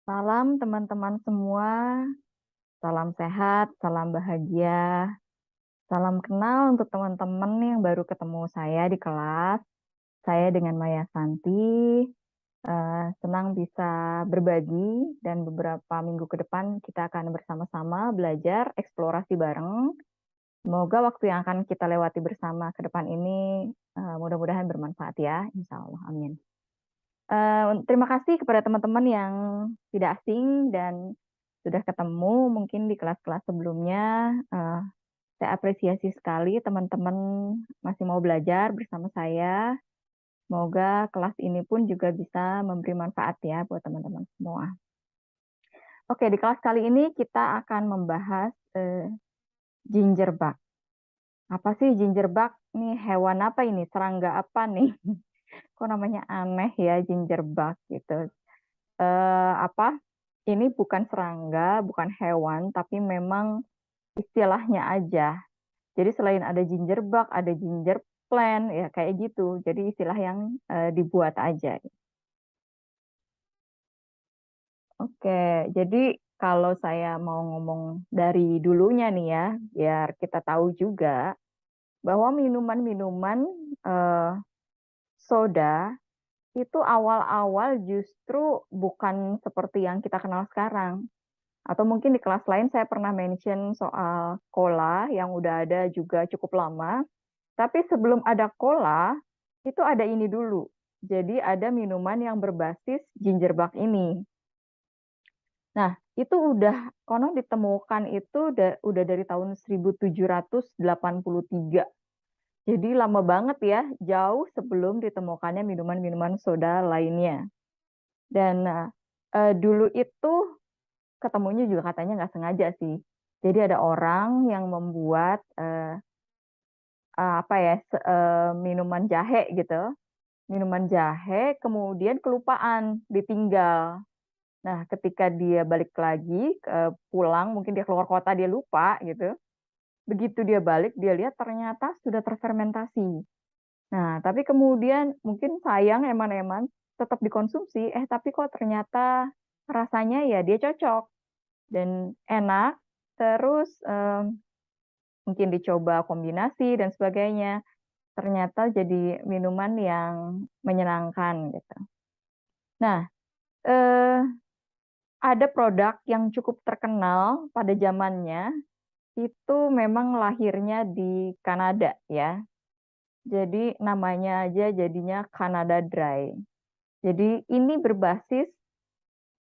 Salam teman-teman semua, salam sehat, salam bahagia, salam kenal untuk teman-teman yang baru ketemu saya di kelas. Saya dengan Maya Santi, senang bisa berbagi dan beberapa minggu ke depan kita akan bersama-sama belajar eksplorasi bareng. Semoga waktu yang akan kita lewati bersama ke depan ini mudah-mudahan bermanfaat ya, insya Allah, amin. Terima kasih kepada teman-teman yang tidak asing dan sudah ketemu mungkin di kelas-kelas sebelumnya. Saya apresiasi sekali teman-teman masih mau belajar bersama saya. Semoga kelas ini pun juga bisa memberi manfaat ya buat teman-teman semua. Oke, di kelas kali ini kita akan membahas gingerbug. Apa sih gingerbug? Nih hewan apa ini? Serangga apa nih? Kok namanya aneh ya gingerbug gitu. Apa? Ini bukan serangga, bukan hewan, tapi memang istilahnya aja. Jadi selain ada gingerbug, ada ginger plant, ya kayak gitu. Jadi istilah yang dibuat aja. Oke, jadi kalau saya mau ngomong dari dulunya nih ya, biar kita tahu juga bahwa minuman-minuman eh, soda itu awal-awal justru bukan seperti yang kita kenal sekarang. Atau mungkin di kelas lain saya pernah mention soal cola yang udah ada juga cukup lama. Tapi sebelum ada cola, itu ada ini dulu. Jadi ada minuman yang berbasis gingerbug ini. Nah, itu udah konon ditemukan itu udah dari tahun 1783. Jadi lama banget ya, jauh sebelum ditemukannya minuman-minuman soda lainnya. Dan dulu itu ketemunya juga katanya nggak sengaja sih. Jadi ada orang yang membuat apa ya minuman jahe gitu, minuman jahe kemudian kelupaan ditinggal. Nah, ketika dia balik lagi pulang, mungkin dia keluar kota dia lupa gitu. Begitu dia balik, dia lihat ternyata sudah terfermentasi. Nah, tapi kemudian mungkin sayang eman-eman tetap dikonsumsi, tapi kok ternyata rasanya ya dia cocok dan enak. Terus mungkin dicoba kombinasi dan sebagainya. Ternyata jadi minuman yang menyenangkan gitu. Nah, eh, ada produk yang cukup terkenal pada zamannya itu memang lahirnya di Kanada ya. Jadi namanya aja jadinya Canada Dry. Jadi ini berbasis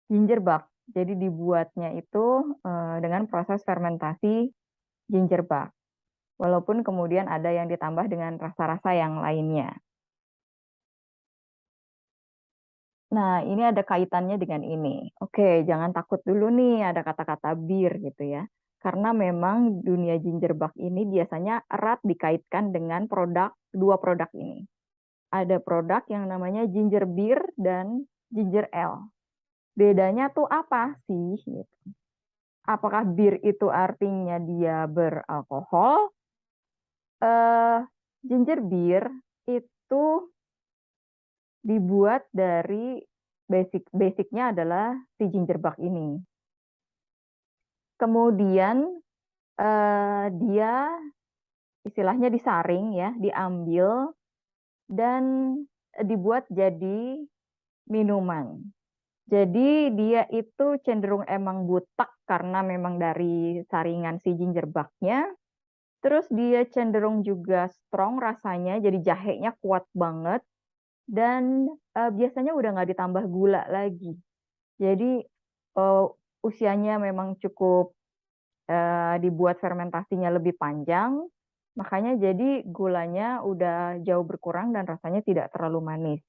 gingerbug. Jadi dibuatnya itu dengan proses fermentasi gingerbug. Walaupun kemudian ada yang ditambah dengan rasa-rasa yang lainnya. Nah, ini ada kaitannya dengan ini. Oke, jangan takut dulu nih ada kata-kata bir gitu ya. Karena memang dunia gingerbug ini biasanya erat dikaitkan dengan dua produk ini. Ada produk yang namanya ginger beer dan ginger ale. Bedanya tuh apa sih? Gitu. Apakah bir itu artinya dia beralkohol? Eh, Ginger beer itu dibuat dari basicnya adalah si ginger bug ini. Kemudian dia istilahnya disaring ya, diambil dan dibuat jadi minuman. Jadi dia itu cenderung emang butek karena memang dari saringan si ginger bug-nya. Terus dia cenderung juga strong rasanya, jadi jahenya kuat banget. Dan biasanya udah nggak ditambah gula lagi. Jadi eh, usianya memang cukup dibuat fermentasinya lebih panjang, makanya jadi gulanya udah jauh berkurang dan rasanya tidak terlalu manis.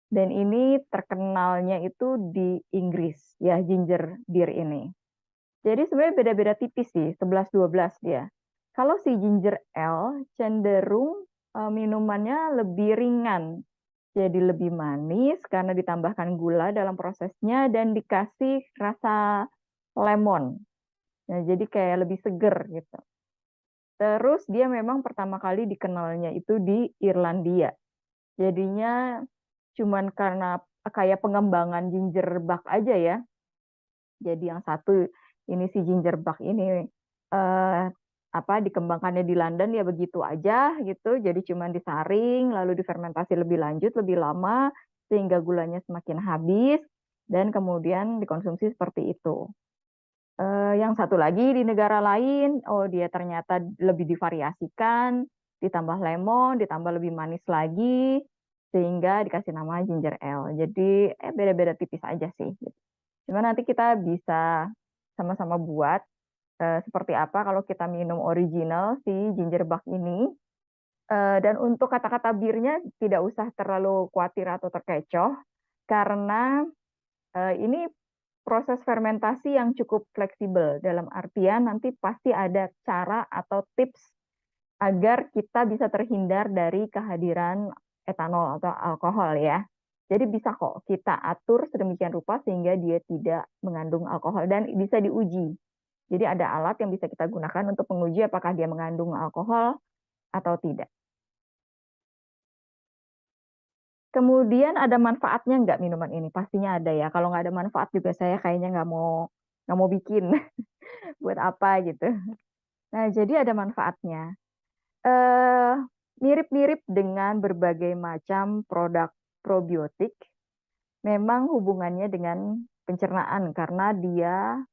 Dan ini terkenalnya itu di Inggris, ya ginger beer ini. Jadi sebenarnya beda-beda tipis sih, 11-12 dia. Kalau si ginger ale cenderung minumannya lebih ringan, jadi lebih manis karena ditambahkan gula dalam prosesnya dan dikasih rasa lemon. Nah, jadi kayak lebih seger gitu. Terus dia memang pertama kali dikenalnya itu di Irlandia. Jadinya cuman karena kayak pengembangan ginger bug aja ya. Jadi yang satu ini si ginger bark ini dikembangkannya di London ya begitu aja gitu. Jadi cuma disaring lalu difermentasi lebih lanjut lebih lama sehingga gulanya semakin habis dan kemudian dikonsumsi seperti itu. Yang satu lagi di negara lain, oh dia ternyata lebih divariasikan, ditambah lemon, ditambah lebih manis lagi, sehingga dikasih nama ginger ale. Jadi beda-beda tipis aja sih. Cuma nanti kita bisa sama-sama buat seperti apa kalau kita minum original si ginger bark ini. Dan untuk kata-kata birnya tidak usah terlalu khawatir atau terkecoh, karena ini proses fermentasi yang cukup fleksibel. Dalam artian nanti pasti ada cara atau tips agar kita bisa terhindar dari kehadiran etanol atau alkohol ya. Jadi bisa kok kita atur sedemikian rupa sehingga dia tidak mengandung alkohol dan bisa diuji. Jadi ada alat yang bisa kita gunakan untuk menguji apakah dia mengandung alkohol atau tidak. Kemudian ada manfaatnya nggak minuman ini? Pastinya ada ya. Kalau nggak ada manfaat juga saya kayaknya nggak mau bikin. Buat apa gitu. Nah, jadi ada manfaatnya. Eh, Mirip-mirip dengan berbagai macam produk probiotik, memang hubungannya dengan pencernaan karena dia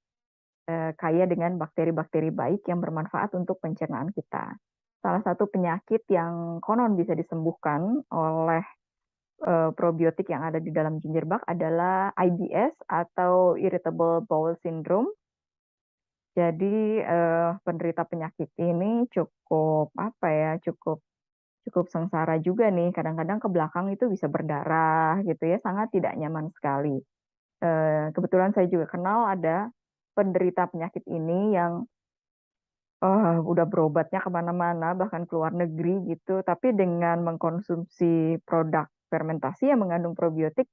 kaya dengan bakteri-bakteri baik yang bermanfaat untuk pencernaan kita. Salah satu penyakit yang konon bisa disembuhkan oleh probiotik yang ada di dalam ginger bark adalah IBS atau Irritable Bowel Syndrome. Jadi penderita penyakit ini cukup cukup sengsara juga nih. Kadang-kadang ke belakang itu bisa berdarah gitu ya, sangat tidak nyaman sekali. Kebetulan saya juga kenal ada penderita penyakit ini yang udah berobatnya kemana-mana, bahkan ke luar negeri gitu. Tapi dengan mengkonsumsi produk fermentasi yang mengandung probiotik,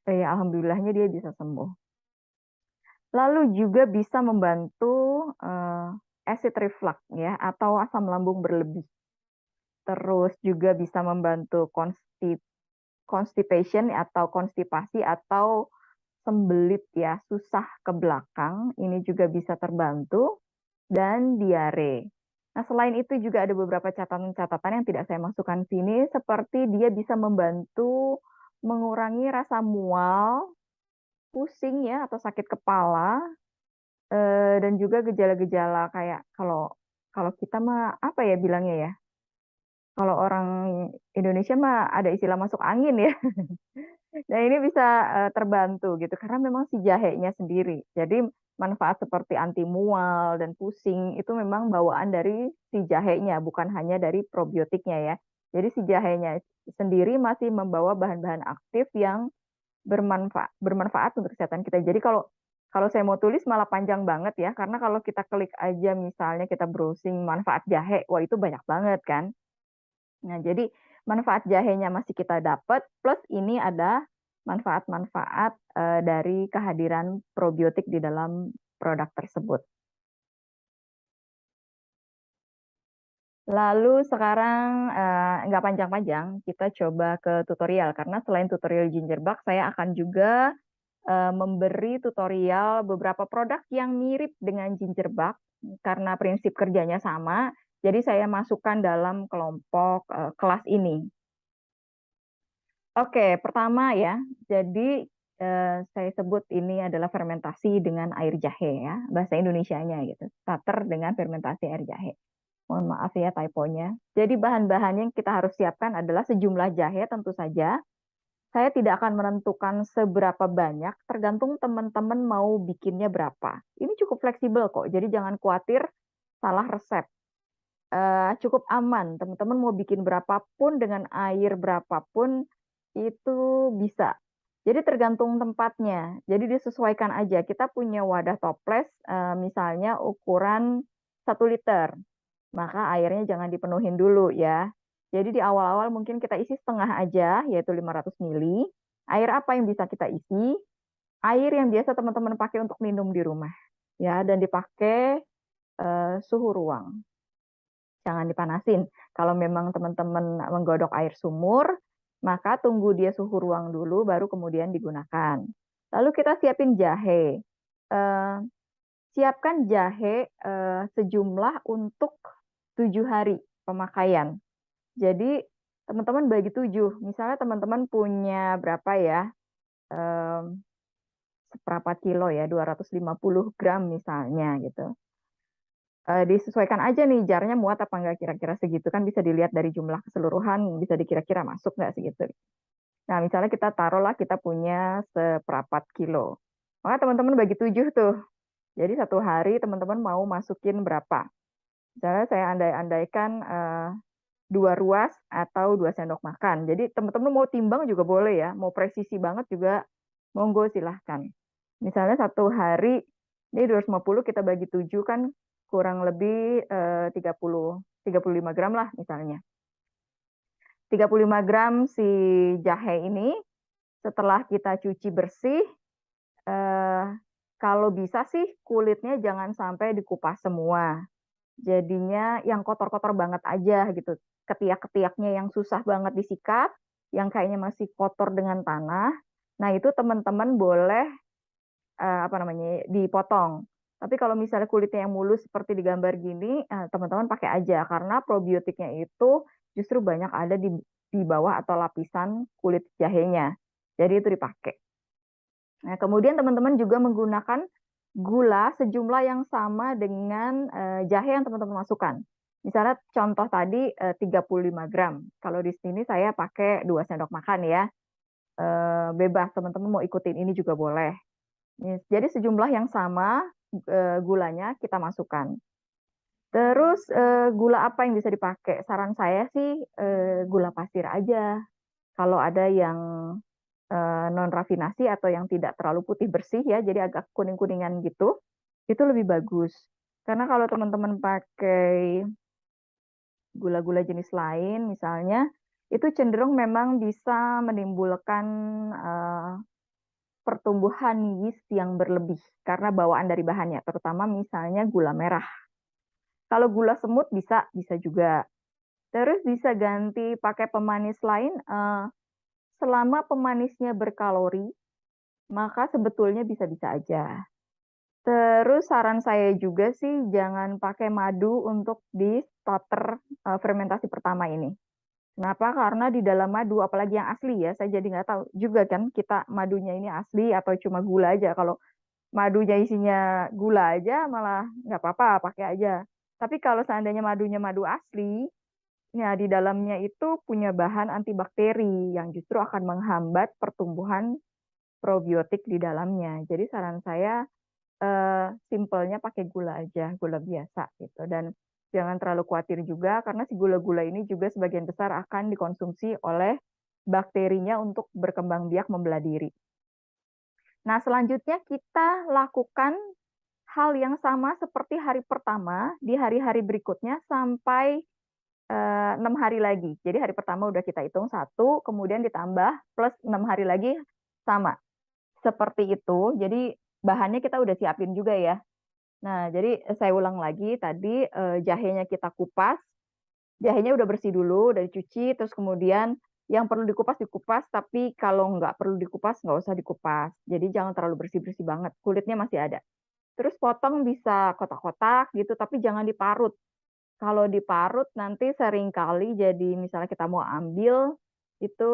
alhamdulillahnya dia bisa sembuh. Lalu juga bisa membantu acid reflux ya atau asam lambung berlebih. Terus juga bisa membantu constipation atau konstipasi atau sembelit ya, susah ke belakang. Ini juga bisa terbantu dan diare. Nah, selain itu juga ada beberapa catatan-catatan yang tidak saya masukkan sini seperti dia bisa membantu mengurangi rasa mual, pusing ya atau sakit kepala, dan juga gejala-gejala kayak kalau kalau kita mah apa ya bilangnya ya? Kalau orang Indonesia mah ada istilah masuk angin ya. Nah, ini bisa terbantu gitu karena memang si jahenya sendiri. Jadi manfaat seperti anti mual dan pusing itu memang bawaan dari si jahenya, bukan hanya dari probiotiknya ya. Jadi si jahenya sendiri masih membawa bahan-bahan aktif yang bermanfaat untuk kesehatan kita. Jadi kalau kalau saya mau tulis malah panjang banget ya, karena kalau kita klik aja misalnya kita browsing manfaat jahe, wah itu banyak banget kan. Nah, jadi manfaat jahenya masih kita dapat, plus ini ada manfaat-manfaat dari kehadiran probiotik di dalam produk tersebut. Lalu sekarang nggak panjang-panjang, kita coba ke tutorial karena selain tutorial ginger bark, saya akan juga memberi tutorial beberapa produk yang mirip dengan ginger bark karena prinsip kerjanya sama. Jadi saya masukkan dalam kelompok kelas ini. Oke, pertama ya. Jadi saya sebut ini adalah fermentasi dengan air jahe ya, bahasa Indonesianya gitu. Starter dengan fermentasi air jahe. Mohon maaf ya typonya. Jadi bahan-bahannya yang kita harus siapkan adalah sejumlah jahe tentu saja. Saya tidak akan menentukan seberapa banyak, tergantung teman-teman mau bikinnya berapa. Ini cukup fleksibel kok, jadi jangan khawatir salah resep. Cukup aman, teman-teman mau bikin berapapun dengan air berapapun itu bisa. Jadi tergantung tempatnya. Jadi disesuaikan aja. Kita punya wadah toples, misalnya ukuran 1 liter. Maka airnya jangan dipenuhin dulu ya. Jadi di awal-awal mungkin kita isi setengah aja, yaitu 500 ml. Air apa yang bisa kita isi? Air yang biasa teman-teman pakai untuk minum di rumah. Ya, dan dipakai suhu ruang. Jangan dipanasin. Kalau memang teman-teman menggodok air sumur, maka tunggu dia suhu ruang dulu, baru kemudian digunakan. Lalu kita siapin jahe. eh, siapkan jahe sejumlah untuk 7 hari pemakaian. Jadi teman-teman bagi 7. Misalnya teman-teman punya berapa ya? Seperempat kilo ya, 250 gram misalnya gitu. Disesuaikan aja nih jarnya muat apa enggak kira-kira segitu kan bisa dilihat dari jumlah keseluruhan bisa dikira-kira masuk nggak segitu. Nah misalnya kita taruhlah kita punya seperempat kilo. Maka teman-teman bagi 7 tuh. Jadi 1 hari teman-teman mau masukin berapa? Misalnya saya andai-andaikan 2 ruas atau 2 sendok makan. Jadi teman-teman mau timbang juga boleh ya, mau presisi banget juga monggo silahkan. Misalnya 1 hari ini 250 kita bagi 7 kan kurang lebih 35 gram lah misalnya. 35 gram si jahe ini setelah kita cuci bersih, eh, kalau bisa sih kulitnya jangan sampai dikupas semua. Jadinya yang kotor-kotor banget aja gitu. Ketiak-ketiaknya yang susah banget disikat, yang kayaknya masih kotor dengan tanah. Nah, itu teman-teman boleh apa namanya dipotong. Tapi kalau misalnya kulitnya yang mulus seperti di gambar gini, teman-teman pakai aja karena probiotiknya itu justru banyak ada di bawah atau lapisan kulit jahenya. Jadi itu dipakai. Nah, kemudian teman-teman juga menggunakan gula sejumlah yang sama dengan jahe yang teman-teman masukkan. Misalnya contoh tadi 35 gram. Kalau di sini saya pakai 2 sendok makan ya. Bebas teman-teman mau ikutin ini juga boleh. Jadi sejumlah yang sama gulanya kita masukkan. Terus gula apa yang bisa dipakai? Saran saya sih gula pasir aja. Kalau ada yang non rafinasi atau yang tidak terlalu putih bersih ya, jadi agak kuning-kuningan gitu, itu lebih bagus. Karena kalau teman-teman pakai gula-gula jenis lain, misalnya, itu cenderung memang bisa menimbulkan pertumbuhan yeast yang berlebih karena bawaan dari bahannya, terutama misalnya gula merah. Kalau gula semut bisa juga. Terus bisa ganti pakai pemanis lain, selama pemanisnya berkalori, maka sebetulnya bisa-bisa aja. Terus saran saya juga sih jangan pakai madu untuk di starter fermentasi pertama ini. Kenapa? Karena di dalam madu, apalagi yang asli ya, saya jadi nggak tahu juga kan kita madunya ini asli atau cuma gula aja. Kalau madunya isinya gula aja malah nggak apa-apa, pakai aja. Tapi kalau seandainya madunya madu asli, ya di dalamnya itu punya bahan antibakteri yang justru akan menghambat pertumbuhan probiotik di dalamnya. Jadi saran saya simpelnya pakai gula aja, gula biasa gitu. Dan jangan terlalu khawatir juga karena si gula-gula ini juga sebagian besar akan dikonsumsi oleh bakterinya untuk berkembang biak membelah diri. Nah, selanjutnya kita lakukan hal yang sama seperti hari pertama di hari-hari berikutnya sampai 6 hari lagi. Jadi hari pertama udah kita hitung 1, kemudian ditambah plus 6 hari lagi sama. Seperti itu. Jadi bahannya kita udah siapin juga ya. Nah, jadi saya ulang lagi tadi jahenya kita kupas. Jahenya udah bersih dulu, udah dicuci, terus kemudian yang perlu dikupas dikupas, tapi kalau nggak perlu dikupas nggak usah dikupas. Jadi jangan terlalu bersih-bersih banget, kulitnya masih ada. Terus potong bisa kotak-kotak gitu, tapi jangan diparut. Kalau diparut nanti seringkali jadi misalnya kita mau ambil itu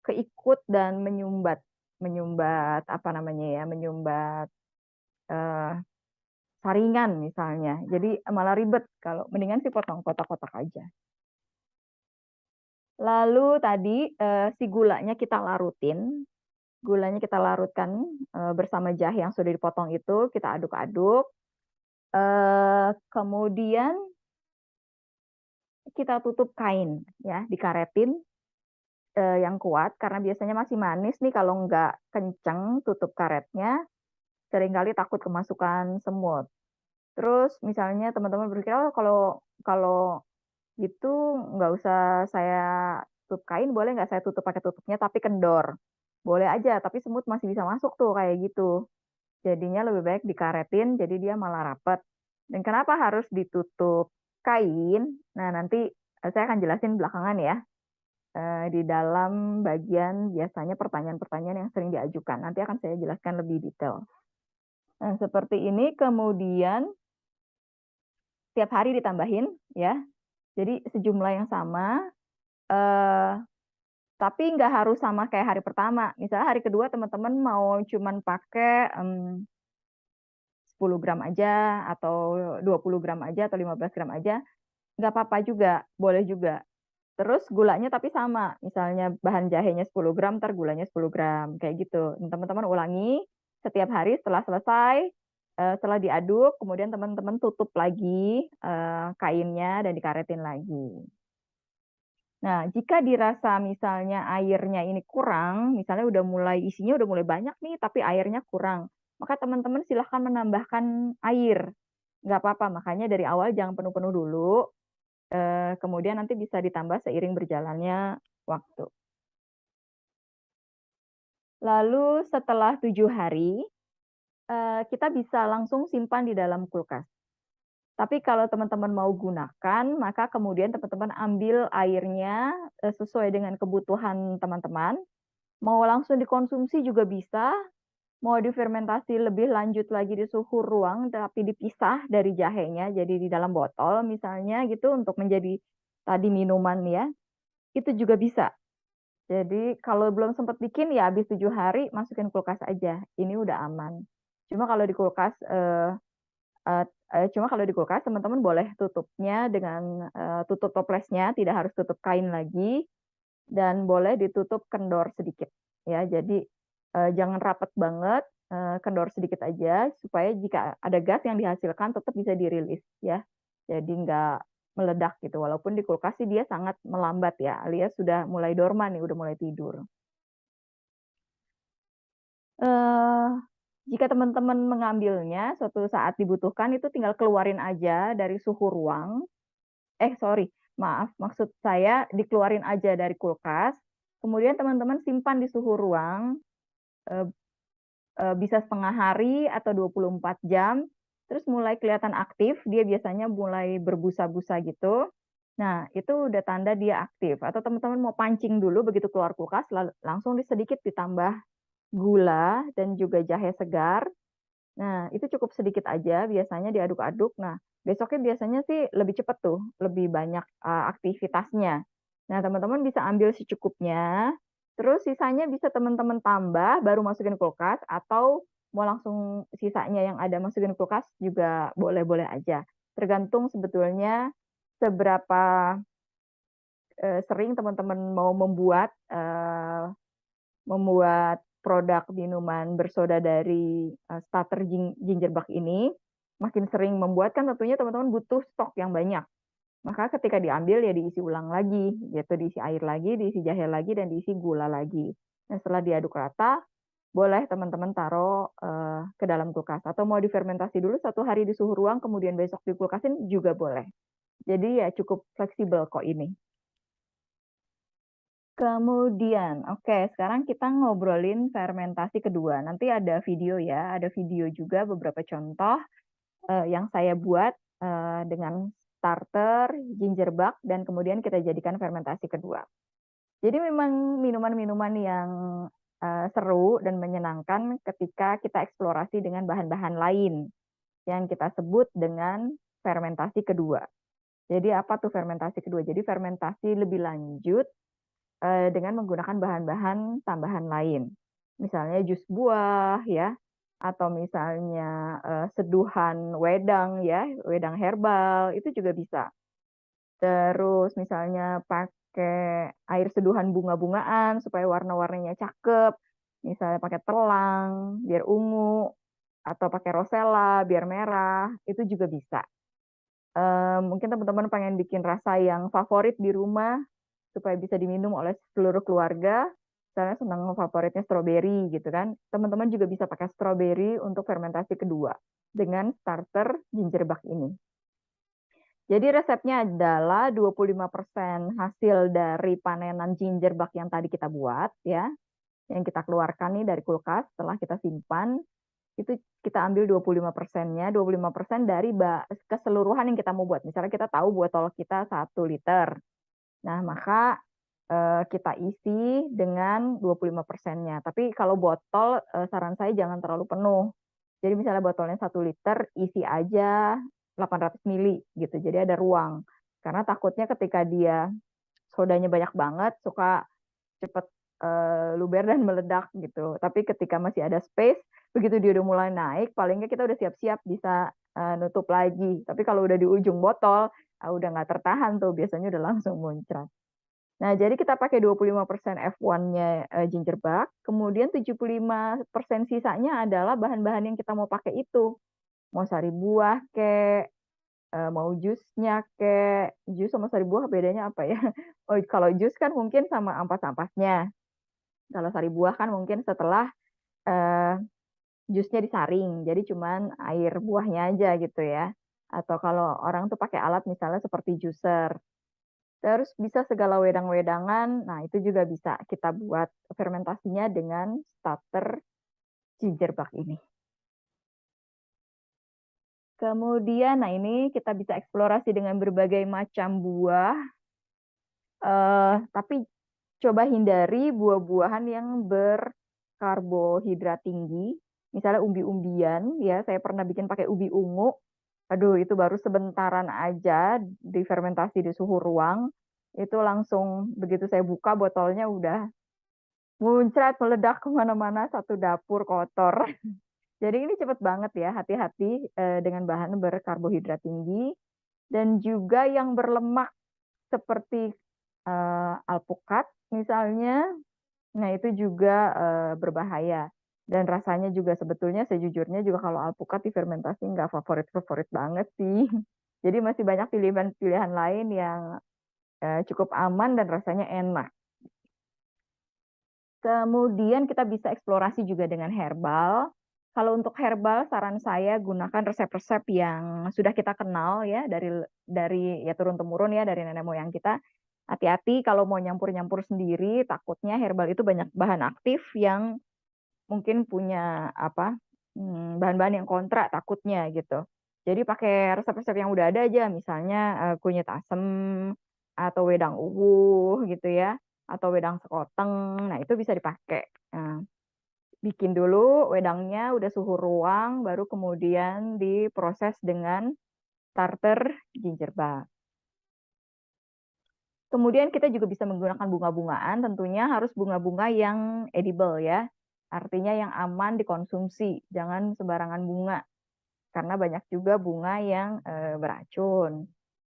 keikut dan menyumbat, menyumbat apa namanya ya, menyumbat eh, saringan misalnya. Jadi malah ribet kalau mendingan sih potong kotak-kotak aja. Lalu tadi si gulanya kita larutin. Gulanya kita larutkan bersama jahe yang sudah dipotong itu, kita aduk-aduk. Kemudian kita tutup kain ya, dikaretin yang kuat karena biasanya masih manis nih kalau nggak kenceng tutup karetnya, seringkali takut kemasukan semut. Terus misalnya teman-teman berpikir, oh kalau kalau gitu nggak usah saya tutup kain, boleh nggak saya tutup pakai tutupnya tapi kendor? Boleh aja, tapi semut masih bisa masuk tuh kayak gitu. Jadinya lebih baik dikaretin, jadi dia malah rapet. Dan kenapa harus ditutup kain? Nah nanti saya akan jelasin belakangan ya. Di dalam bagian biasanya pertanyaan-pertanyaan yang sering diajukan. Nanti akan saya jelaskan lebih detail. Nah, seperti ini kemudian tiap hari ditambahin ya. Jadi sejumlah yang sama, eee, tapi nggak harus sama kayak hari pertama. Misalnya hari kedua teman-teman mau cuman pakai, 10 gram aja atau 20 gram aja atau 15 gram aja, nggak apa-apa juga, boleh juga. Terus gulanya tapi sama, misalnya bahan jahenya 10 gram, entar gulanya 10 gram, kayak gitu. Teman-teman ulangi setiap hari setelah selesai, setelah diaduk, kemudian teman-teman tutup lagi, kainnya dan dikaretin lagi. Nah, jika dirasa misalnya airnya ini kurang, misalnya isinya udah mulai banyak nih, tapi airnya kurang, maka teman-teman silahkan menambahkan air. Nggak apa-apa, makanya dari awal jangan penuh-penuh dulu, kemudian nanti bisa ditambah seiring berjalannya waktu. Lalu setelah 7 hari, kita bisa langsung simpan di dalam kulkas. Tapi kalau teman-teman mau gunakan, maka kemudian teman-teman ambil airnya, sesuai dengan kebutuhan teman-teman. Mau langsung dikonsumsi juga bisa, mau difermentasi lebih lanjut lagi di suhu ruang tapi dipisah dari jahenya, jadi di dalam botol misalnya gitu untuk menjadi tadi minuman ya, itu juga bisa. Jadi kalau belum sempat bikin ya habis 7 hari masukin kulkas aja, ini udah aman. Cuma kalau di kulkas, eee cuma kalau di kulkas teman-teman boleh tutupnya dengan, tutup toplesnya, tidak harus tutup kain lagi, dan boleh ditutup kendor sedikit, ya. Jadi, jangan rapat banget, kendor sedikit aja, supaya jika ada gas yang dihasilkan tetap bisa dirilis, ya. Jadi nggak meledak gitu, walaupun di kulkas sih dia sangat melambat ya, alias sudah mulai dorman nih, udah mulai tidur. Eee, jika teman-teman mengambilnya suatu saat dibutuhkan, itu tinggal keluarin aja dari suhu ruang, sorry, maaf, maksud saya dikeluarin aja dari kulkas, kemudian teman-teman simpan di suhu ruang, eee bisa setengah hari atau 24 jam, terus mulai kelihatan aktif, dia biasanya mulai berbusa-busa gitu. Nah, itu udah tanda dia aktif, atau teman-teman mau pancing dulu begitu keluar kulkas, langsung sedikit ditambah gula dan juga jahe segar. Nah, itu cukup sedikit aja, biasanya diaduk-aduk. Nah, besoknya biasanya sih lebih cepet tuh, lebih banyak, aktivitasnya. Nah, teman-teman bisa ambil secukupnya, terus sisanya bisa teman-teman tambah, baru masukin kulkas, atau mau langsung sisanya yang ada masukin kulkas juga boleh-boleh aja. Tergantung sebetulnya seberapa, sering teman-teman mau membuat produk minuman bersoda dari, starter gingerbread ini, makin sering membuat kan tentunya teman-teman butuh stok yang banyak. Maka ketika diambil ya diisi ulang lagi, gitu, diisi air lagi, diisi jahe lagi, dan diisi gula lagi. Nah, setelah diaduk rata, boleh teman-teman taruh, ke dalam kulkas atau mau difermentasi dulu 1 hari di suhu ruang, kemudian besok dikulkasin juga boleh. Jadi ya cukup fleksibel kok ini. Kemudian, oke, sekarang kita ngobrolin fermentasi kedua. Nanti ada video ya, ada video juga beberapa contoh, yang saya buat, dengan starter, ginger bug, dan kemudian kita jadikan fermentasi kedua. Jadi memang minuman-minuman yang, seru dan menyenangkan ketika kita eksplorasi dengan bahan-bahan lain, yang kita sebut dengan fermentasi kedua. Jadi apa tuh fermentasi kedua? Jadi fermentasi lebih lanjut dengan menggunakan bahan-bahan tambahan lain. Misalnya jus buah ya, atau misalnya, seduhan wedang ya, wedang herbal, itu juga bisa. Terus misalnya pakai air seduhan bunga-bungaan supaya warna-warninya cakep, misalnya pakai telang biar ungu, atau pakai rosella biar merah, itu juga bisa. Mungkin teman-teman pengen bikin rasa yang favorit di rumah, supaya bisa diminum oleh seluruh keluarga, misalnya senang favoritnya stroberi gitu kan, teman-teman juga bisa pakai stroberi untuk fermentasi kedua, dengan starter gingerbread ini. Jadi resepnya adalah 25% hasil dari panenan gingerbread yang tadi kita buat ya, yang kita keluarkan nih dari kulkas setelah kita simpan, itu kita ambil 25%-nya, 25% dari keseluruhan yang kita mau buat. Misalnya kita tahu botol kita 1 liter. Nah, maka, kita isi dengan 25%-nya. Tapi kalau botol, saran saya jangan terlalu penuh. Jadi misalnya botolnya 1 liter, isi aja 800 mili gitu, jadi ada ruang. Karena takutnya ketika dia sodanya banyak banget, suka cepet, luber dan meledak gitu. Tapi ketika masih ada space, begitu dia udah mulai naik, paling nggak kita udah siap-siap bisa, nutup lagi. Tapi kalau udah di ujung botol, udah nggak tertahan tuh, biasanya udah langsung muncrat. Nah, jadi kita pakai 25% F1-nya, ginger bark, kemudian 75% sisanya adalah bahan-bahan yang kita mau pakai itu. Mau sari buah kek, mau jusnya kek, jus sama sari buah bedanya apa ya? Oh, kalau jus kan mungkin sama ampas-ampasnya, kalau sari buah kan mungkin setelah, eee, jusnya disaring, jadi cuman air buahnya aja gitu ya. Atau kalau orang tuh pakai alat misalnya seperti juicer. Terus bisa segala wedang-wedangan, nah itu juga bisa kita buat fermentasinya dengan starter ginger bark ini. Kemudian, nah ini kita bisa eksplorasi dengan berbagai macam buah, tapi coba hindari buah-buahan yang berkarbohidrat tinggi, misalnya umbi-umbian ya, saya pernah bikin pakai ubi ungu, aduh itu baru sebentaran aja difermentasi di suhu ruang, itu langsung begitu saya buka botolnya udah muncrat, meledak ke mana-mana, satu dapur kotor. Jadi ini cepet banget ya, hati-hati, dengan bahan berkarbohidrat tinggi dan juga yang berlemak seperti, alpukat misalnya, nah itu juga, berbahaya dan rasanya juga sebetulnya sejujurnya juga kalau alpukat difermentasi nggak favorit-favorit banget sih. Jadi masih banyak pilihan-pilihan lain yang, cukup aman dan rasanya enak. Kemudian kita bisa eksplorasi juga dengan herbal. Kalau untuk herbal saran saya gunakan resep-resep yang sudah kita kenal ya dari ya turun-temurun ya dari nenek moyang kita. Hati-hati kalau mau nyampur-nyampur sendiri, takutnya herbal itu banyak bahan aktif yang mungkin punya apa, bahan-bahan yang kontra takutnya gitu. Jadi pakai resep-resep yang udah ada aja misalnya, kunyit asem, atau wedang uwuh gitu ya, atau wedang sekoteng, nah itu bisa dipakai. Nah, bikin dulu wedangnya udah suhu ruang, baru kemudian diproses dengan starter ginger bark. Kemudian kita juga bisa menggunakan bunga-bungaan, tentunya harus bunga-bunga yang edible ya, artinya yang aman dikonsumsi, jangan sembarangan bunga, karena banyak juga bunga yang, beracun.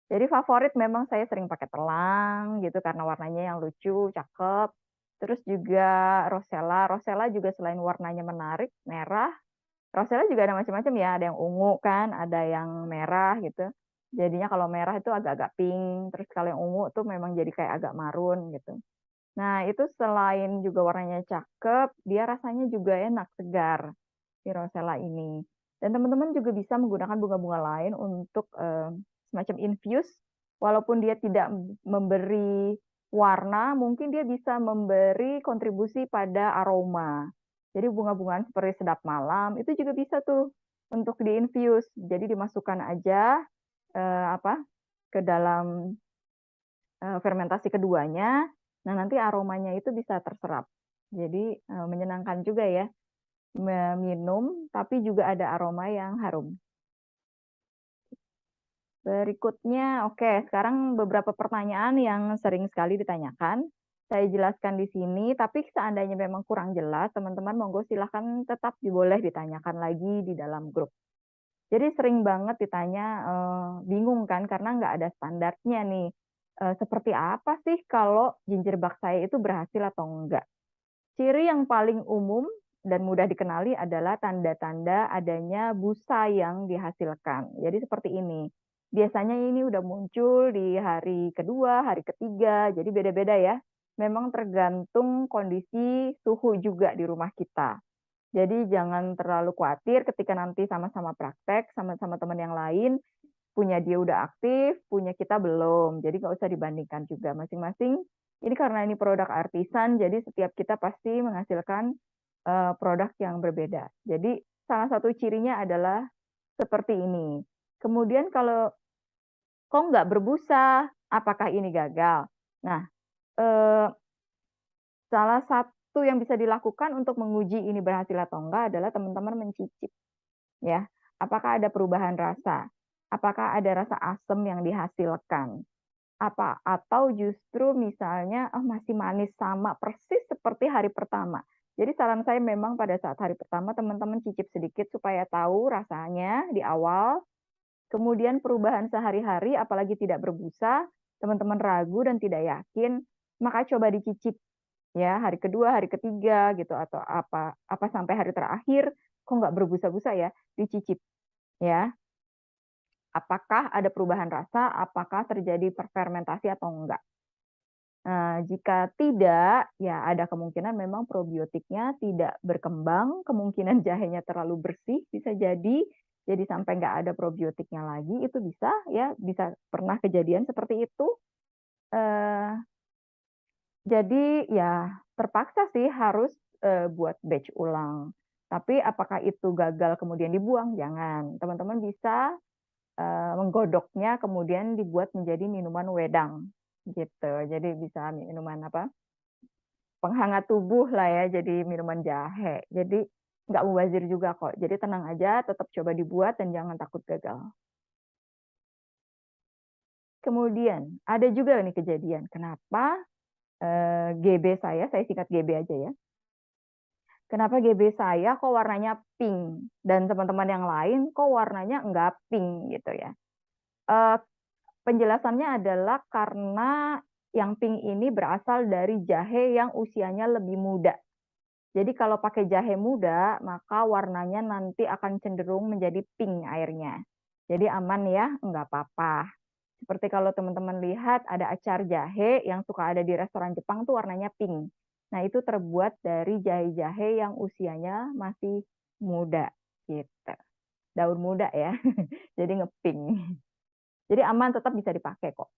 Jadi favorit memang saya sering pakai telang gitu karena warnanya yang lucu, cakep. Terus juga rosella, rosella juga selain warnanya menarik, merah, rosella juga ada macam-macam ya, ada yang ungu kan, ada yang merah gitu. Jadinya kalau merah itu agak-agak pink, terus kalau yang ungu tuh memang jadi kayak agak marun gitu. Nah itu selain juga warnanya cakep, dia rasanya juga enak, segar, si rosella ini. Dan teman-teman juga bisa menggunakan bunga-bunga lain untuk, semacam infuse, walaupun dia tidak memberi warna, mungkin dia bisa memberi kontribusi pada aroma. Jadi bunga-bungaan seperti sedap malam, itu juga bisa tuh untuk di-infuse. Jadi dimasukkan aja, apa, ke dalam, fermentasi keduanya, nah nanti aromanya itu bisa terserap. Jadi, menyenangkan juga ya, meminum, tapi juga ada aroma yang harum. Berikutnya, oke, sekarang beberapa pertanyaan yang sering sekali ditanyakan. Saya jelaskan di sini, tapi seandainya memang kurang jelas, teman-teman monggo silahkan tetap boleh ditanyakan lagi di dalam grup. Jadi sering banget ditanya, bingung kan karena nggak ada standarnya nih, seperti apa sih kalau ginger bark saya itu berhasil atau enggak? Ciri yang paling umum dan mudah dikenali adalah tanda-tanda adanya busa yang dihasilkan. Jadi seperti ini. Biasanya ini udah muncul di hari kedua, hari ketiga, jadi beda-beda ya. Memang tergantung kondisi suhu juga di rumah kita. Jadi jangan terlalu khawatir ketika nanti sama-sama praktek, sama-sama teman yang lain, punya dia udah aktif, punya kita belum. Jadi nggak usah dibandingkan juga, masing-masing ini karena ini produk artisan, jadi setiap kita pasti menghasilkan, produk yang berbeda. Jadi salah satu cirinya adalah seperti ini. Kemudian kalau, "Kok nggak berbusa? Apakah ini gagal?" Nah, eee, salah satu yang bisa dilakukan untuk menguji ini berhasil atau enggak adalah teman-teman mencicip. ya. Apakah ada perubahan rasa? Apakah ada rasa asam yang dihasilkan? Apa atau justru misalnya, oh masih manis sama persis seperti hari pertama. Jadi saran saya memang pada saat hari pertama teman-teman cicip sedikit supaya tahu rasanya di awal, kemudian perubahan sehari-hari apalagi tidak berbusa, teman-teman ragu dan tidak yakin, maka coba dicicip ya hari kedua, hari ketiga gitu atau apa sampai hari terakhir kok nggak berbusa-busa ya, dicicip ya. Apakah ada perubahan rasa, apakah terjadi fermentasi atau enggak. Nah, jika tidak, ya ada kemungkinan memang probiotiknya tidak berkembang, kemungkinan jahenya terlalu bersih bisa jadi sampai nggak ada probiotiknya lagi, itu bisa ya, bisa pernah kejadian seperti itu. Eh, jadi ya terpaksa sih harus buat batch ulang. Tapi apakah itu gagal kemudian dibuang? Jangan. Teman-teman bisa menggodoknya kemudian dibuat menjadi minuman wedang gitu. Jadi bisa minuman apa? Penghangat tubuh lah ya, jadi minuman jahe. Jadi nggak mubazir juga kok. Jadi tenang aja, tetap coba dibuat dan jangan takut gagal. Kemudian ada juga nih kejadian, kenapa GB saya singkat GB aja ya. Kenapa GB saya kok warnanya pink dan teman-teman yang lain kok warnanya enggak pink gitu ya. Eh, Penjelasannya adalah karena yang pink ini berasal dari jahe yang usianya lebih muda. Jadi kalau pakai jahe muda, maka warnanya nanti akan cenderung menjadi pink airnya. Jadi aman ya, enggak apa-apa. Seperti kalau teman-teman lihat ada acar jahe yang suka ada di restoran Jepang tuh warnanya pink. Nah, itu terbuat dari jahe-jahe yang usianya masih muda gitu. Daun muda ya. Jadi ngepink. Jadi aman, tetap bisa dipakai kok.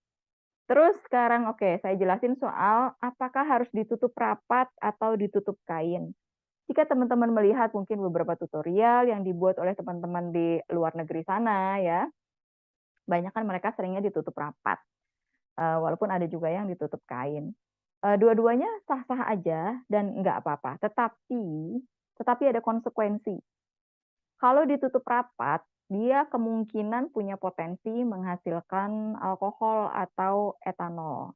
Terus sekarang oke, saya jelasin soal apakah harus ditutup rapat atau ditutup kain. Jika teman-teman melihat mungkin beberapa tutorial yang dibuat oleh teman-teman di luar negeri sana ya, banyak kan mereka seringnya ditutup rapat. Walaupun ada juga yang ditutup kain. Dua-duanya sah-sah aja dan nggak apa-apa. Tetapi ada konsekuensi. Kalau ditutup rapat, dia kemungkinan punya potensi menghasilkan alkohol atau etanol.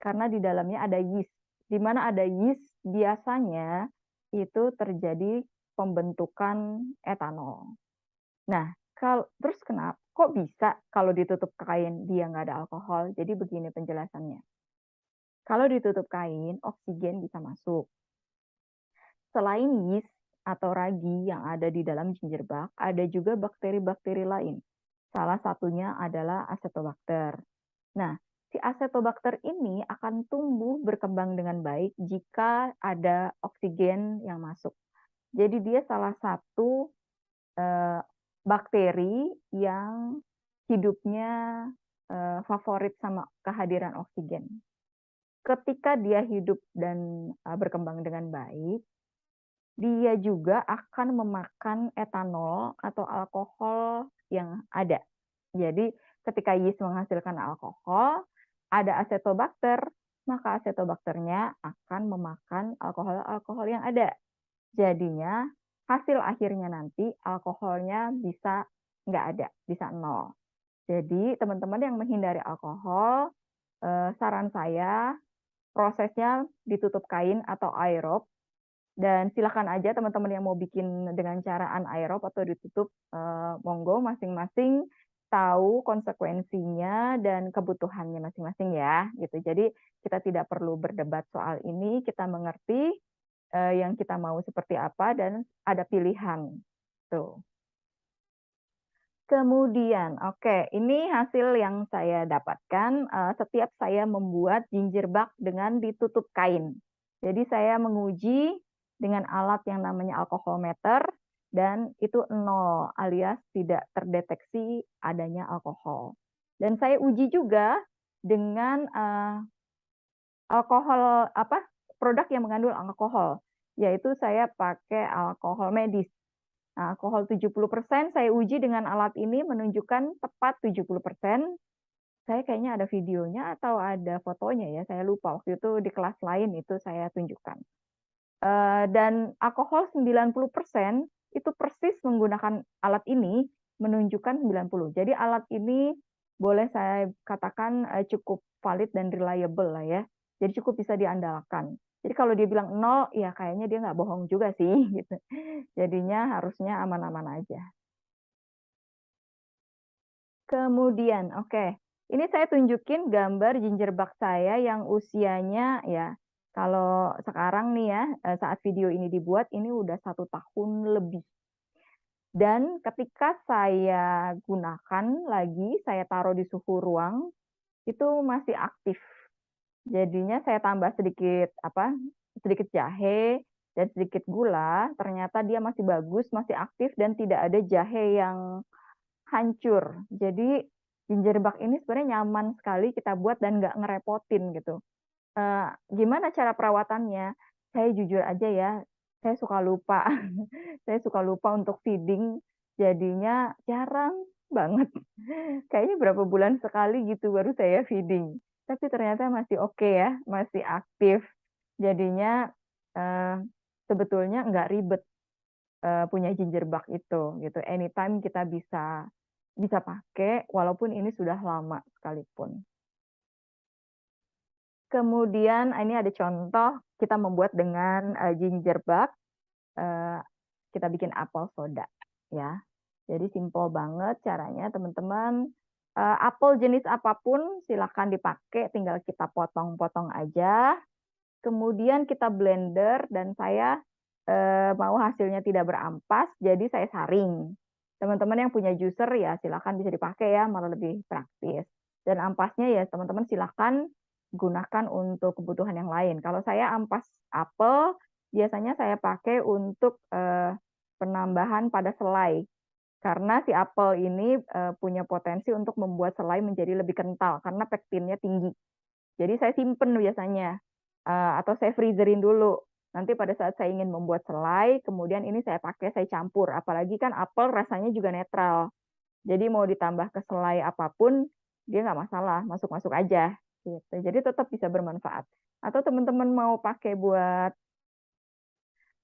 Karena di dalamnya ada yeast. Di mana ada yeast, biasanya itu terjadi pembentukan etanol. Nah, terus kenapa? Kok bisa kalau ditutup kain dia nggak ada alkohol? Jadi begini penjelasannya. Kalau ditutup kain, oksigen bisa masuk. Selain yeast atau ragi yang ada di dalam gingerbread, ada juga bakteri-bakteri lain. Salah satunya adalah Acetobacter. Nah, si Acetobacter ini akan tumbuh berkembang dengan baik jika ada oksigen yang masuk. Jadi dia salah satu bakteri yang hidupnya favorit sama kehadiran oksigen. Ketika dia hidup dan berkembang dengan baik, dia juga akan memakan etanol atau alkohol yang ada. Jadi ketika yeast menghasilkan alkohol, ada acetobacter, maka acetobacternya akan memakan alkohol-alkohol yang ada. Jadinya hasil akhirnya nanti alkoholnya bisa nggak ada, bisa nol. Jadi teman-teman yang menghindari alkohol, saran saya prosesnya ditutup kain atau aerob, dan silakan aja teman-teman yang mau bikin dengan cara anaerob atau ditutup, monggo masing-masing tahu konsekuensinya dan kebutuhannya masing-masing ya, gitu. Jadi kita tidak perlu berdebat soal ini, kita mengerti yang kita mau seperti apa dan ada pilihan. Tuh. Kemudian, oke, ini hasil yang saya dapatkan setiap saya membuat gingerbread dengan ditutup kain. Jadi saya menguji dengan alat yang namanya alkoholmeter dan itu nol alias tidak terdeteksi adanya alkohol. Dan saya uji juga dengan alkohol produk yang mengandung alkohol, yaitu saya pakai alkohol medis. Nah, alkohol 70% saya uji dengan alat ini menunjukkan tepat 70%. Saya kayaknya ada videonya atau ada fotonya ya, saya lupa. Waktu itu di kelas lain itu saya tunjukkan. Dan alkohol 90% itu itu persis menggunakan alat ini menunjukkan 90. Jadi alat ini boleh saya katakan, cukup valid dan reliable lah ya. Jadi cukup bisa diandalkan. Jadi kalau dia bilang 0, ya kayaknya dia nggak bohong juga sih gitu. Jadinya harusnya aman-aman aja. Kemudian, oke, ini saya tunjukin gambar gingerbread saya yang usianya ya, kalau sekarang nih ya, saat video ini dibuat, ini udah 1 tahun lebih. Dan ketika saya gunakan lagi, saya taruh di suhu ruang, itu masih aktif. Jadinya saya tambah sedikit sedikit jahe dan sedikit gula, ternyata dia masih bagus, masih aktif dan tidak ada jahe yang hancur. Jadi gingerbread ini sebenarnya nyaman sekali kita buat dan nggak ngerepotin gitu. Gimana cara perawatannya? Saya jujur aja ya, saya suka lupa. Saya suka lupa untuk feeding, jadinya jarang banget. Kayaknya berapa bulan sekali gitu baru saya feeding. Tapi ternyata masih oke ya, masih aktif. Jadinya, eee, sebetulnya nggak ribet, punya gingerbread itu, gitu. Anytime kita bisa bisa pakai, walaupun ini sudah lama sekalipun. Kemudian, ini ada contoh kita membuat dengan, gingerbread, eee, kita bikin apel soda, ya. Jadi simpel banget caranya teman-teman, apel jenis apapun silakan dipakai, tinggal kita potong-potong aja, kemudian kita blender dan saya, mau hasilnya tidak berampas, jadi saya saring. Teman-teman yang punya juicer ya silakan bisa dipakai ya, malah lebih praktis. Dan ampasnya ya teman-teman silakan gunakan untuk kebutuhan yang lain. Kalau saya ampas apel, biasanya saya pakai untuk, penambahan pada selai. Karena si apel ini, punya potensi untuk membuat selai menjadi lebih kental karena pektinnya tinggi. Jadi saya simpen biasanya, atau saya freezer-in dulu. Nanti pada saat saya ingin membuat selai, kemudian ini saya pakai, saya campur. Apalagi kan apel rasanya juga netral. Jadi mau ditambah ke selai apapun, dia nggak masalah, masuk-masuk aja, gitu. Jadi tetap bisa bermanfaat. Atau teman-teman mau pakai buat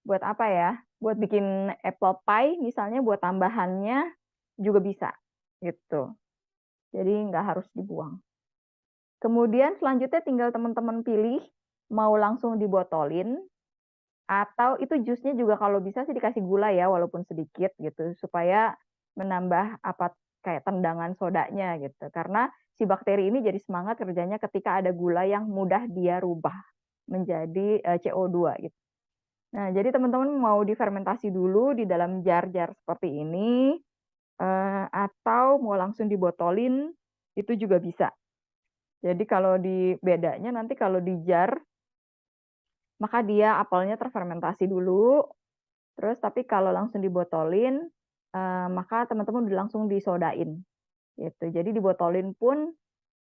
buat apa ya, buat bikin apple pie misalnya, buat tambahannya juga bisa, gitu. Jadi nggak harus dibuang. Kemudian selanjutnya tinggal teman-teman pilih, mau langsung dibotolin, atau itu jusnya juga kalau bisa sih dikasih gula ya, walaupun sedikit gitu, supaya menambah kayak tendangan sodanya gitu. Karena si bakteri ini jadi semangat kerjanya ketika ada gula yang mudah dia rubah menjadi, CO2 gitu. Nah, jadi teman-teman mau difermentasi dulu di dalam jar-jar seperti ini, atau mau langsung dibotolin, itu juga bisa. Jadi kalau bedanya nanti kalau di jar, maka dia apelnya terfermentasi dulu, terus tapi kalau langsung dibotolin, maka teman-teman udah langsung disodain, gitu. Jadi dibotolin pun,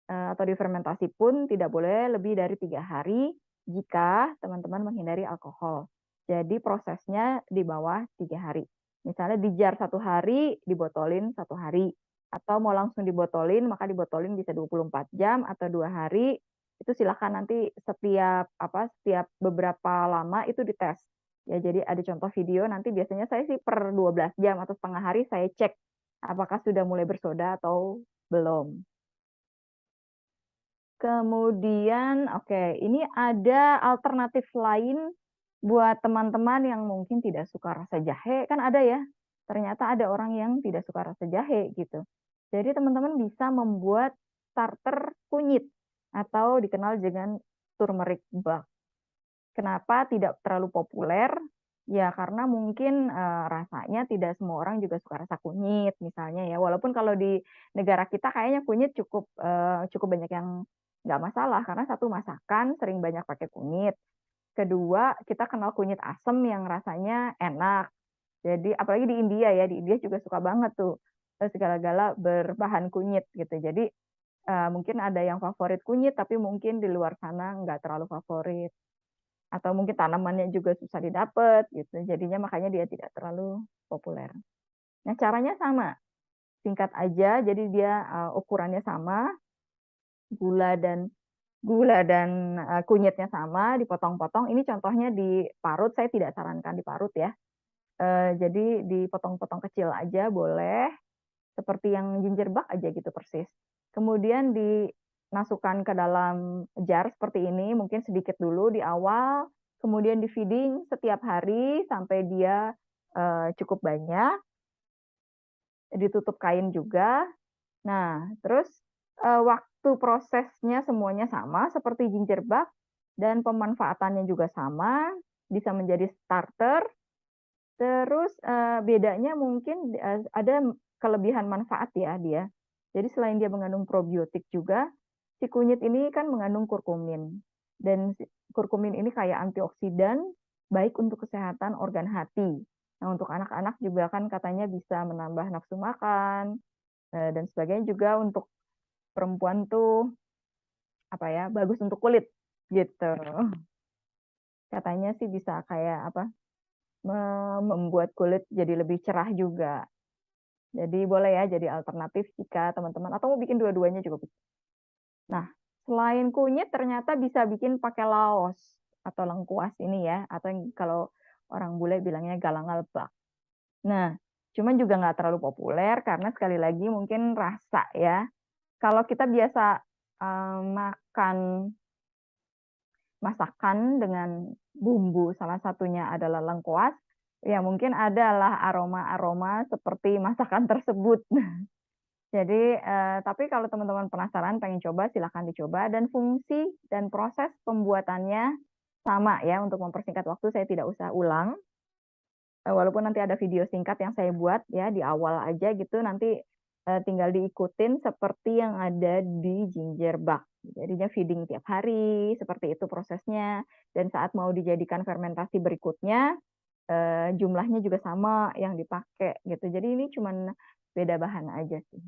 atau difermentasi pun tidak boleh lebih dari 3 hari jika teman-teman menghindari alkohol. Jadi prosesnya di bawah 3 hari. Misalnya di jar 1 hari, dibotolin 1 hari, atau mau langsung dibotolin, maka dibotolin bisa 24 jam atau 2 hari, itu silakan nanti setiap beberapa lama itu dites. Ya, jadi ada contoh video nanti biasanya saya sih per 12 jam atau setengah hari saya cek apakah sudah mulai bersoda atau belum. Kemudian oke, ini ada alternatif lain buat teman-teman yang mungkin tidak suka rasa jahe, kan ada ya, ternyata ada orang yang tidak suka rasa jahe gitu. Jadi teman-teman bisa membuat starter kunyit atau dikenal dengan turmeric bark. Kenapa tidak terlalu populer? Ya karena mungkin, rasanya tidak semua orang juga suka rasa kunyit misalnya ya, walaupun kalau di negara kita kayaknya kunyit cukup banyak yang nggak masalah, karena satu masakan sering banyak pakai kunyit, kedua kita kenal kunyit asem yang rasanya enak. Jadi apalagi di India ya, di India juga suka banget tuh, segala-gala berbahan kunyit gitu. Jadi, mungkin ada yang favorit kunyit, tapi mungkin di luar sana nggak terlalu favorit. Atau mungkin tanamannya juga susah didapat gitu, jadinya makanya dia tidak terlalu populer. Nah, caranya sama, singkat aja, jadi dia, ukurannya sama, gula dan kunyitnya sama, dipotong-potong. Ini contohnya diparut, saya tidak sarankan diparut ya. Jadi dipotong-potong kecil aja boleh, seperti yang ginger bark aja gitu persis. Kemudian dimasukkan ke dalam jar seperti ini, mungkin sedikit dulu di awal, kemudian di-feeding setiap hari sampai dia, cukup banyak, ditutup kain juga. Nah, terus, waktu prosesnya semuanya sama seperti ginger bark dan pemanfaatannya juga sama, bisa menjadi starter. Terus, bedanya mungkin, ada kelebihan manfaat ya dia. Jadi selain dia mengandung probiotik juga, si kunyit ini kan mengandung kurkumin. Dan kurkumin ini kayak antioksidan, baik untuk kesehatan organ hati. Nah, untuk anak-anak juga kan katanya bisa menambah nafsu makan, dan sebagainya juga untuk perempuan tuh, apa ya, bagus untuk kulit, gitu. Katanya sih bisa kayak apa, membuat kulit jadi lebih cerah juga. Jadi boleh ya jadi alternatif jika teman-teman atau mau bikin dua-duanya juga bisa. Nah, selain kunyit ternyata bisa bikin pakai laos atau lengkuas ini ya, atau yang kalau orang bule bilangnya galangalbak. Nah, cuman juga nggak terlalu populer karena sekali lagi mungkin rasa ya. Kalau kita biasa, makan masakan dengan bumbu, salah satunya adalah lengkuas, ya mungkin adalah aroma-aroma seperti masakan tersebut. Jadi, tapi kalau teman-teman penasaran pengen coba, silahkan dicoba dan fungsi dan proses pembuatannya sama ya, untuk mempersingkat waktu saya tidak usah ulang, walaupun nanti ada video singkat yang saya buat ya di awal aja gitu, nanti, tinggal diikutin seperti yang ada di ginger bark. Jadinya feeding tiap hari, seperti itu prosesnya, dan saat mau dijadikan fermentasi berikutnya, jumlahnya juga sama yang dipakai gitu. Jadi ini cuman beda bahan aja sih.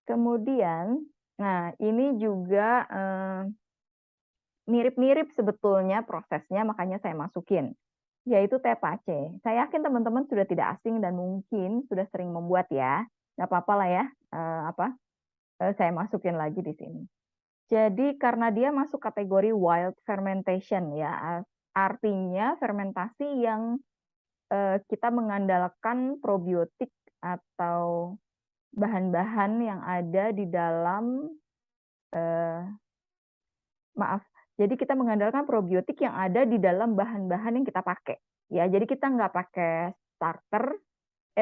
Kemudian, nah ini juga, mirip-mirip sebetulnya prosesnya, makanya saya masukin, yaitu teh pace. Saya yakin teman-teman sudah tidak asing dan mungkin sudah sering membuat ya, nggak apa-apa lah ya, saya masukin lagi di sini. Jadi karena dia masuk kategori wild fermentation ya, artinya fermentasi yang, kita mengandalkan probiotik atau bahan-bahan yang ada di dalam, eee maaf, jadi kita mengandalkan probiotik yang ada di dalam bahan-bahan yang kita pakai, ya. Jadi kita nggak pakai starter,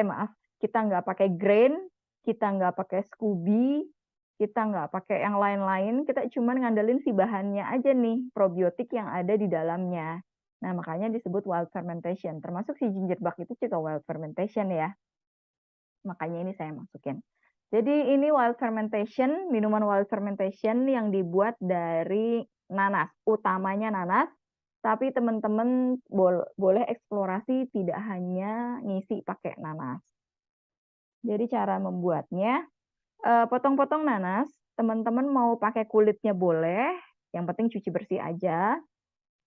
maaf, kita nggak pakai grain, kita nggak pakai Scooby, kita nggak pakai yang lain-lain, kita cuman ngandelin si bahannya aja nih, probiotik yang ada di dalamnya. Nah, makanya disebut wild fermentation, termasuk si ginger bark itu juga wild fermentation ya, makanya ini saya masukin. Jadi ini wild fermentation, minuman wild fermentation yang dibuat dari nanas, utamanya nanas, tapi teman-teman boleh eksplorasi tidak hanya ngisi pakai nanas. Jadi cara membuatnya, potong-potong nanas, teman-teman mau pakai kulitnya boleh, yang penting cuci bersih aja.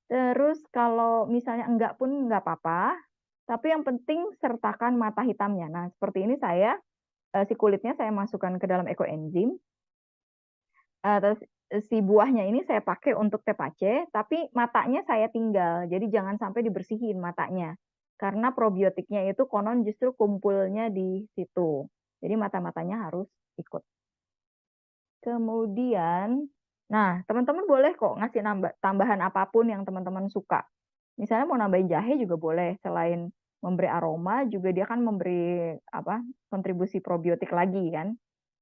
Terus kalau misalnya enggak pun nggak apa-apa, tapi yang penting sertakan mata hitamnya. Nah, seperti ini saya, si kulitnya saya masukkan ke dalam ekoenzim. Terus, si buahnya ini saya pakai untuk teh pace, tapi matanya saya tinggal, jadi jangan sampai dibersihin matanya. Karena probiotiknya itu konon justru kumpulnya di situ. Jadi mata-matanya harus ikut. Kemudian, nah teman-teman boleh kok ngasih tambahan apapun yang teman-teman suka. Misalnya mau nambahin jahe juga boleh, selain memberi aroma juga dia kan memberi apa, kontribusi probiotik lagi kan.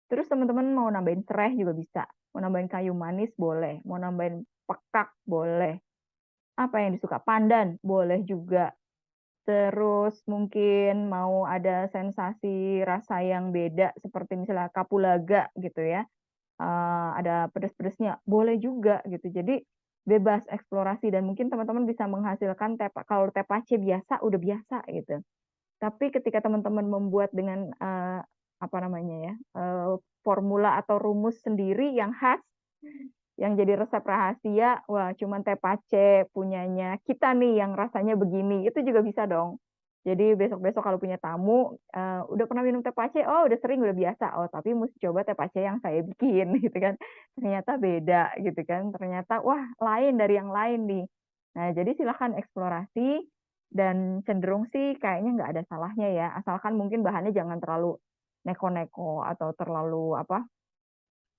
Terus teman-teman mau nambahin sereh juga bisa, mau nambahin kayu manis boleh, mau nambahin pekak boleh. Apa yang disuka? Pandan boleh juga. Terus mungkin mau ada sensasi rasa yang beda seperti misalnya kapulaga gitu ya, ada pedes-pedesnya, boleh juga gitu. Jadi bebas eksplorasi dan mungkin teman-teman bisa menghasilkan kalau teh pace biasa, udah biasa gitu. Tapi ketika teman-teman membuat dengan, apa namanya ya, formula atau rumus sendiri yang khas, yang jadi resep rahasia, wah cuman teh pace punyanya kita nih yang rasanya begini, itu juga bisa dong. Jadi besok-besok kalau punya tamu, "Udah pernah minum teh pace?" "Oh udah sering, udah biasa." "Oh tapi musti coba teh pace yang saya bikin," gitu kan. Ternyata beda gitu kan, ternyata, wah lain dari yang lain nih. Nah jadi silahkan eksplorasi Dan cenderung sih kayaknya nggak ada salahnya ya, asalkan mungkin bahannya jangan terlalu neko-neko atau terlalu apa,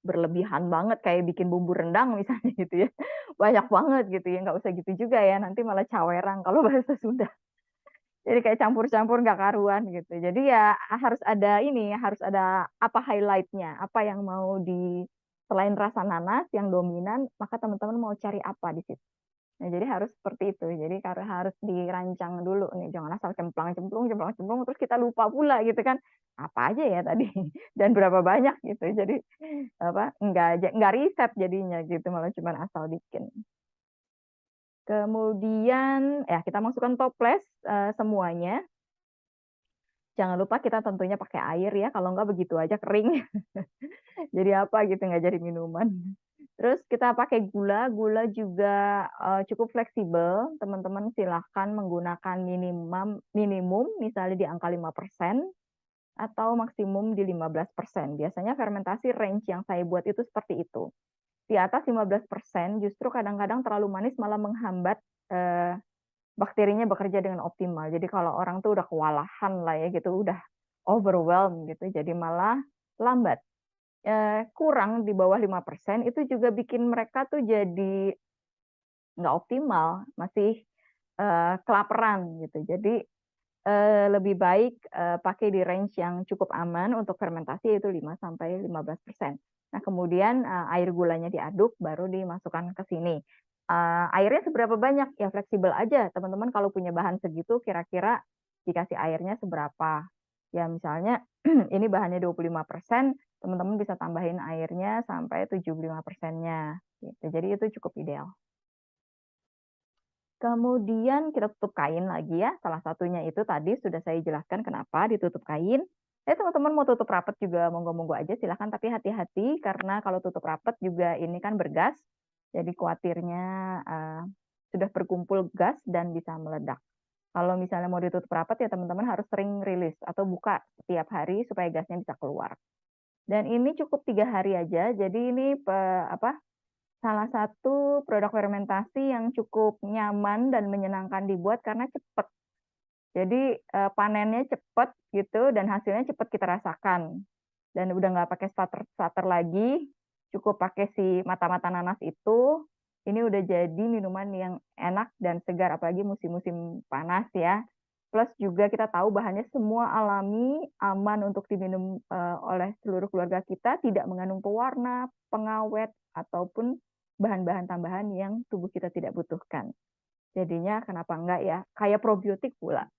berlebihan banget kayak bikin bumbu rendang misalnya gitu ya. Banyak banget gitu ya, nggak usah gitu juga ya, nanti malah cawerang kalau bahasa Sunda. Jadi kayak campur-campur nggak karuan gitu. Jadi ya harus ada ini, harus ada apa highlight-nya, apa yang mau selain rasa nanas yang dominan, maka teman-teman mau cari apa di situ. Nah, jadi harus seperti itu. Jadi karena harus dirancang dulu nih, jangan asal cemplang-cemplung, terus kita lupa pula gitu kan. Apa aja ya tadi dan berapa banyak gitu. Jadi apa, nggak riset jadinya gitu, malah cuma asal bikin. Kemudian ya kita masukkan toples semuanya. Jangan lupa kita tentunya pakai air ya, kalau nggak begitu aja kering. Jadi apa gitu, nggak jadi minuman. Terus kita pakai gula, gula juga cukup fleksibel. Teman-teman silahkan menggunakan minimum, minimum misalnya di angka 5% atau maksimum di 15%. Biasanya fermentasi range yang saya buat itu seperti itu. Di atas 15% justru kadang-kadang terlalu manis malah menghambat eh, bakterinya bekerja dengan optimal. Jadi kalau orang tuh udah kewalahan lah ya gitu, udah overwhelmed gitu, jadi malah lambat. Kurang di bawah 5% itu juga bikin mereka tuh jadi nggak optimal, masih kelaparan gitu. Jadi lebih baik pakai di range yang cukup aman untuk fermentasi yaitu 5 sampai 15%. Nah, kemudian air gulanya diaduk baru dimasukkan ke sini. Airnya seberapa banyak? Ya fleksibel aja. Teman-teman kalau punya bahan segitu kira-kira dikasih airnya seberapa. Ya misalnya ini bahannya 25%, teman-teman bisa tambahin airnya sampai 75%-nya. Gitu. Jadi itu cukup ideal. Kemudian kita tutup kain lagi ya. Salah satunya itu tadi sudah saya jelaskan kenapa ditutup kain. Teman-teman mau tutup rapat juga monggo-monggo aja silahkan, tapi hati-hati karena kalau tutup rapat juga ini kan bergas. Jadi khawatirnya sudah berkumpul gas dan bisa meledak. Kalau misalnya mau ditutup rapat ya teman-teman harus sering rilis atau buka setiap hari supaya gasnya bisa keluar. Dan ini cukup 3 hari aja. Jadi ini apa, salah satu produk fermentasi yang cukup nyaman dan menyenangkan dibuat karena cepat. Jadi panennya cepat gitu dan hasilnya cepat kita rasakan. Dan udah nggak pakai starter lagi, cukup pakai si mata-mata nanas itu. Ini udah jadi minuman yang enak dan segar apalagi musim-musim panas ya. Plus juga kita tahu bahannya semua alami, aman untuk diminum oleh seluruh keluarga kita, tidak mengandung pewarna, pengawet ataupun bahan-bahan tambahan yang tubuh kita tidak butuhkan. Jadinya kenapa enggak ya? Kayak probiotik pula.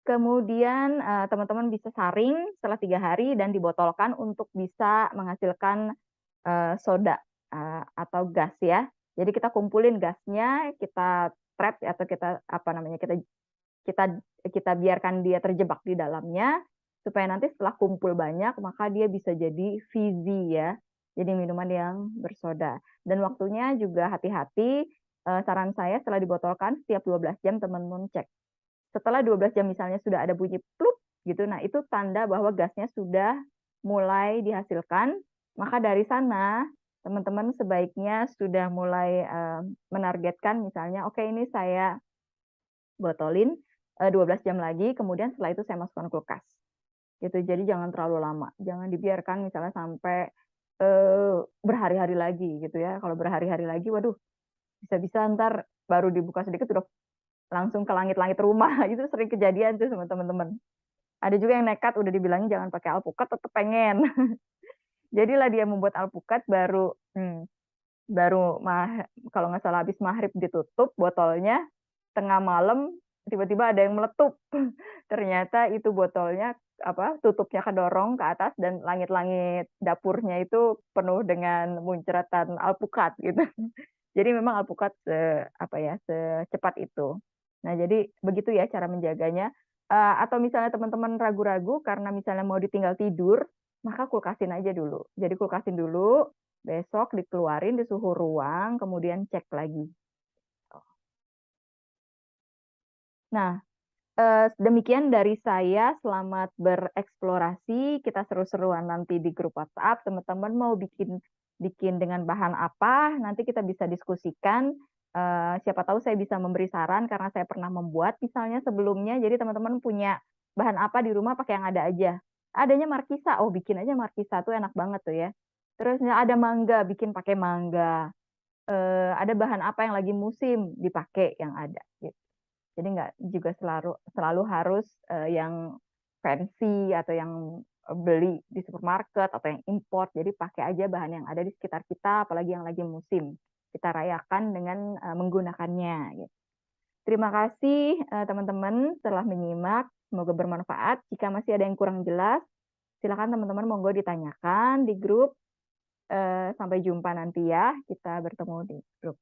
Kemudian teman-teman bisa saring setelah 3 hari dan dibotolkan untuk bisa menghasilkan soda atau gas ya. Jadi kita kumpulin gasnya, kita trap atau kita apa namanya kita kita biarkan dia terjebak di dalamnya supaya nanti setelah kumpul banyak maka dia bisa jadi fizzy ya. Jadi minuman yang bersoda. Dan waktunya juga hati-hati. Saran saya setelah dibotolkan setiap 12 jam teman-teman cek. Setelah 12 jam misalnya sudah ada bunyi plup gitu, nah itu tanda bahwa gasnya sudah mulai dihasilkan, maka dari sana teman-teman sebaiknya sudah mulai menargetkan misalnya, oke ini saya botolin 12 jam lagi, kemudian setelah itu saya masukkan kulkas. Gitu. Jadi jangan terlalu lama, jangan dibiarkan misalnya sampai berhari-hari lagi gitu ya. Kalau berhari-hari lagi, waduh, bisa-bisa ntar baru dibuka sedikit udah langsung ke langit-langit rumah. Itu sering kejadian tuh sama teman-teman. Ada juga yang nekat udah dibilangin jangan pakai alpukat tetap pengen. Jadilah dia membuat alpukat baru kalau nggak salah habis maghrib ditutup botolnya, tengah malam tiba-tiba ada yang meletup. Ternyata itu botolnya apa tutupnya kedorong ke atas dan langit-langit dapurnya itu penuh dengan muncratan alpukat gitu. Jadi memang alpukat apa ya secepat itu. Nah, jadi begitu ya cara menjaganya. Atau misalnya teman-teman ragu-ragu karena misalnya mau ditinggal tidur, maka kulkasin aja dulu. Jadi kulkasin dulu, besok dikeluarin di suhu ruang, kemudian cek lagi. Nah, demikian dari saya. Selamat bereksplorasi. Kita seru-seruan nanti di grup WhatsApp. Teman-teman mau bikin bikin dengan bahan apa? Nanti kita bisa diskusikan. siapa tahu saya bisa memberi saran karena saya pernah membuat misalnya sebelumnya, jadi teman-teman punya bahan apa di rumah pakai yang ada aja. Adanya markisa, oh bikin aja markisa tuh enak banget tuh ya. Terus ada mangga, bikin pakai mangga. Ada bahan apa yang lagi musim, dipakai yang ada, gitu. Jadi nggak juga selalu selalu harus, yang fancy atau yang, beli di supermarket atau yang import. Jadi pakai aja bahan yang ada di sekitar kita, apalagi yang lagi musim. Kita rayakan dengan, menggunakannya, gitu. Terima kasih, teman-teman telah menyimak, semoga bermanfaat. Jika masih ada yang kurang jelas, silakan teman-teman monggo ditanyakan di grup. Sampai jumpa nanti ya, kita bertemu di grup.